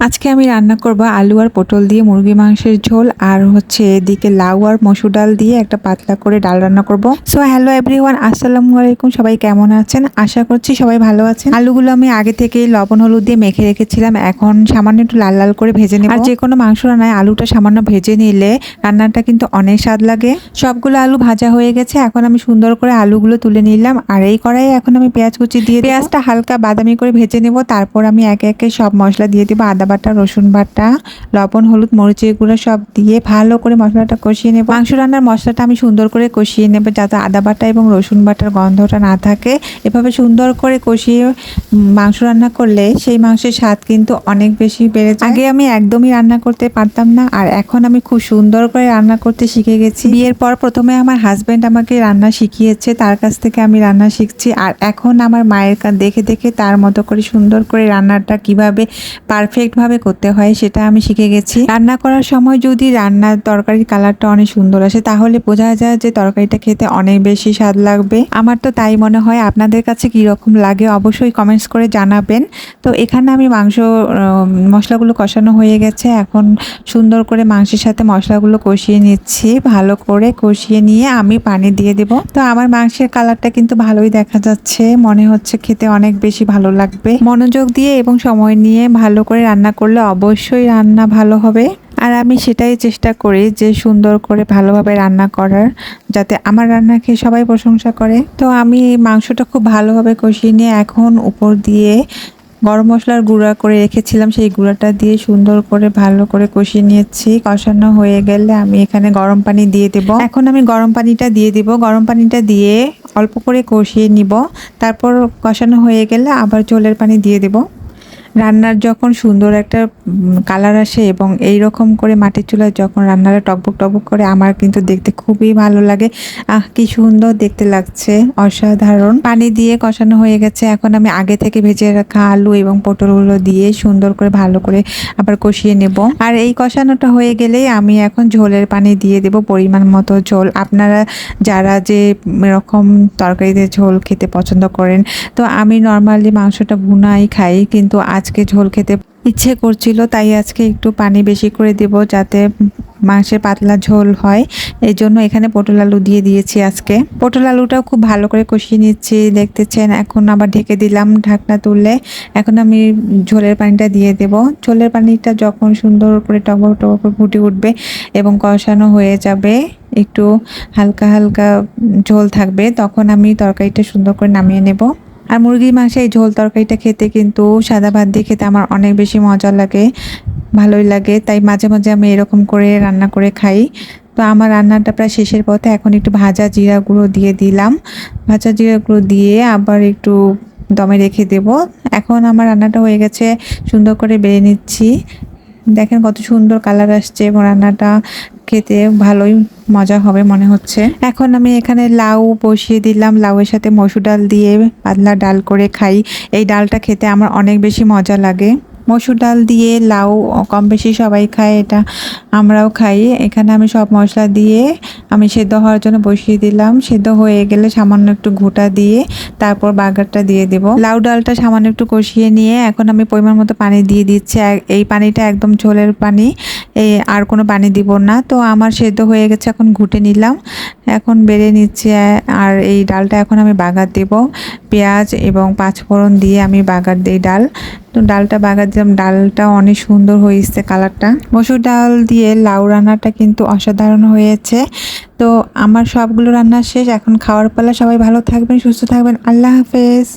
আজকে আমি রান্না করব আলু আর পটল দিয়ে মুরগি মাংসের ঝোল, আর হচ্ছে এদিকে লাউ আর মসুর ডাল দিয়ে একটা পাতলা করে ডাল রান্না করব। সো হ্যালো এভরিওয়ান, আসসালামু আলাইকুম। সবাই কেমন আছেন? আশা করছি সবাই ভালো আছেন। আলুগুলো আমি আগে থেকে লবণ হলুদ দিয়ে মেখে রেখেছিলাম, এখন সামান্য একটু লাল লাল করে ভেজে নেব। আর যে কোনো মাংস রান্নায় আলুটা সামান্য ভেজে নিলে রান্নাটা কিন্তু অনেক স্বাদ লাগে। সবগুলো আলু ভাজা হয়ে গেছে, এখন আমি সুন্দর করে আলুগুলো তুলে নিলাম। আর এই কড়াইয়ে এখন আমি পেঁয়াজ কুচি দিয়ে পেঁয়াজটা হালকা বাদামি করে ভেজে নেব। তারপর আমি একে একে সব মশলা দিয়ে দেবো, আদা বাটা, রসুন বাটা, লবণ, হলুদ, মরিচের গুঁড়ো সব দিয়ে ভালো করে মশলাটা কষিয়ে নেব। মাংস রান্নার মশলাটা আমি সুন্দর করে কষিয়ে নেব যাতে আদা বাটা এবং রসুন বাটার গন্ধটা না থাকে। এভাবে সুন্দর করে কষিয়ে মাংস রান্না করলে সেই মাংসের স্বাদ কিন্তু অনেক বেশি বেড়ে যায়। আগে আমি একদমই রান্না করতে পারতাম না, আর এখন আমি খুব সুন্দর করে রান্না করতে শিখে গেছি। বিয়ের পর প্রথমে আমার হাজবেন্ড আমাকে রান্না শিখিয়েছে, তার কাছ থেকে আমি রান্না শিখছি। আর এখন আমার মায়ের দেখে দেখে তার মতো করে সুন্দর করে রান্নাটা কিভাবে পারফেক্টভাবে করতে হয় সেটা আমি শিখে গেছি। রান্না করার সময় যদি রান্নার তরকারির কালারটা অনেক সুন্দর আসে তাহলে বোঝা যায় যে তরকারিটা খেতে অনেক বেশি স্বাদ লাগবে। আমার তো তাই মনে হয়। আপনাদের কাছে কি রকম লাগে অবশ্যই কমেন্টস করে জানাবেন। তো এখানে আমি মাংস মশলাগুলো কষানো হয়ে গেছে, এখন সুন্দর করে মাংসের সাথে মশলাগুলো কষিয়ে নিচ্ছি। ভালো করে কষিয়ে নিয়ে আমি পানি দিয়ে দেব। তো আমার মাংসের কালারটা কিন্তু ভালোই দেখা যাচ্ছে, মনে হচ্ছে খেতে অনেক বেশি ভালো লাগবে। মনোযোগ দিয়ে এবং সময় নিয়ে ভালো করে রান্না করলে অবশ্যই রান্না ভালো হবে। আর আমি সেটাই চেষ্টা করি যে সুন্দর করে ভালোভাবে রান্না করার, যাতে আমার রান্না খেয়ে সবাই প্রশংসা করে। তো আমি মাংসটা খুব ভালোভাবে কষিয়ে নিয়ে এখন উপর দিয়ে গরম মশলার গুঁড়া করে রেখেছিলাম, সেই গুঁড়াটা দিয়ে সুন্দর করে ভালো করে কষিয়ে নিয়েছি। কষানো হয়ে গেলে আমি এখানে গরম পানি দিয়ে দেব। এখন আমি গরম পানিটা দিয়ে দিব। গরম পানিটা দিয়ে অল্প করে কষিয়ে নিব। তারপর কষানো হয়ে গেলে আবার ঝোলের পানি দিয়ে দেব। রান্নার যখন সুন্দর একটা কালার আসে এবং এই রকম করে মাটির চুলায় যখন রান্নাটা টকবক টকবক করে, আমার কিন্তু দেখতে খুবই ভালো লাগে। কি সুন্দর দেখতে লাগছে, অসাধারণ। পানি দিয়ে কষানো হয়ে গেছে, এখন আমি আগে থেকে ভেজে রাখা আলু এবং পটলগুলো দিয়ে সুন্দর করে ভালো করে আবার কষিয়ে নেব। আর এই কষানোটা হয়ে গেলেই আমি এখন ঝোলের পানি দিয়ে দেব, পরিমাণ মতো ঝোল। আপনারা যারা যে এরকম তরকারিতে ঝোল খেতে পছন্দ করেন, তো আমি নর্মালি মাংসটা ভুনাই খাই, কিন্তু আজকে ঝোল খেতে ইচ্ছে করছিল, তাই আজকে একটু পানি বেশি করে দেব যাতে মাংসের পাতলা ঝোল হয়। এই জন্য এখানে পটল আলু দিয়ে দিয়েছি আজকে। পটল আলুটাও খুব ভালো করে কষিয়ে নিচ্ছি, দেখতেছেন। এখন আবার ঢেকে দিলাম ঢাকনা তুলে। এখন আমি ঝোলের পানিটা দিয়ে দেব। ঝোলের পানিটা যখন সুন্দর করে টকবক টকবক ফুটে উঠবে এবং কষানো হয়ে যাবে, একটু হালকা হালকা ঝোল থাকবে, তখন আমি তরকারিটা সুন্দর করে নামিয়ে নেব। আর মুরগির মাংসে এই ঝোল তরকারিটা খেতে কিন্তু সাদা ভাত দিয়ে খেতে আমার অনেক বেশি মজা লাগে, ভালোই লাগে। তাই মাঝে মাঝে আমি এরকম করে রান্না করে খাই। তো আমার রান্নাটা প্রায় শেষের পথে, এখন একটু ভাজা জিরা গুঁড়ো দিয়ে দিলাম। ভাজা জিরা গুঁড়ো দিয়ে আবার একটু দমে রেখে দেব। এখন আমার রান্নাটা হয়ে গেছে, সুন্দর করে বেড়ে নিচ্ছি। দেখেন কত সুন্দর কালার আসছে এবং রান্নাটা খেতে ভালোই মজা হবে মনে হচ্ছে। এখন আমি এখানে লাউ বসিয়ে দিলাম, লাউয়ের সাথে মসুর ডাল দিয়ে পাতলা ডাল করে খাই। এই ডালটা খেতে আমার অনেক বেশি মজা লাগে। মসুর ডাল দিয়ে লাউ কম বেশি সবাই খায়, এটা আমরাও খাই। এখানে আমি সব মশলা দিয়ে আমি সেদ্ধ হওয়ার জন্য বসিয়ে দিলাম। সেদ্ধ হয়ে গেলে সামান্য একটু ঘোটা দিয়ে তারপর বাগারটা দিয়ে দেব। লাউ ডালটা সামান্য একটু কষিয়ে নিয়ে এখন আমি পরিমাণ মতো পানি দিয়ে দিচ্ছি। এই পানিটা একদম ঝোলের পানি, আর কোনো পানি দিব না। তো আমার সেদ্ধ হয়ে গেছে, এখন ঘুটে নিলাম, এখন বেড়ে নিচ্ছি। আর এই ডালটা এখন আমি বাগার দেব, পেঁয়াজ এবং পাঁচফোড়ন দিয়ে আমি বাগার দিই ডাল। তো ডালটা বাগার দিলাম, ডালটা অনেক সুন্দর হয়েছে কালারটা। মসুর ডাল দিয়ে লাউ রান্নাটা কিন্তু অসাধারণ হয়েছে। তো আমার সবগুলো রান্না শেষ, এখন খাওয়ার পালা। সবাই ভালো থাকবেন, সুস্থ থাকবেন। আল্লাহ হাফেজ।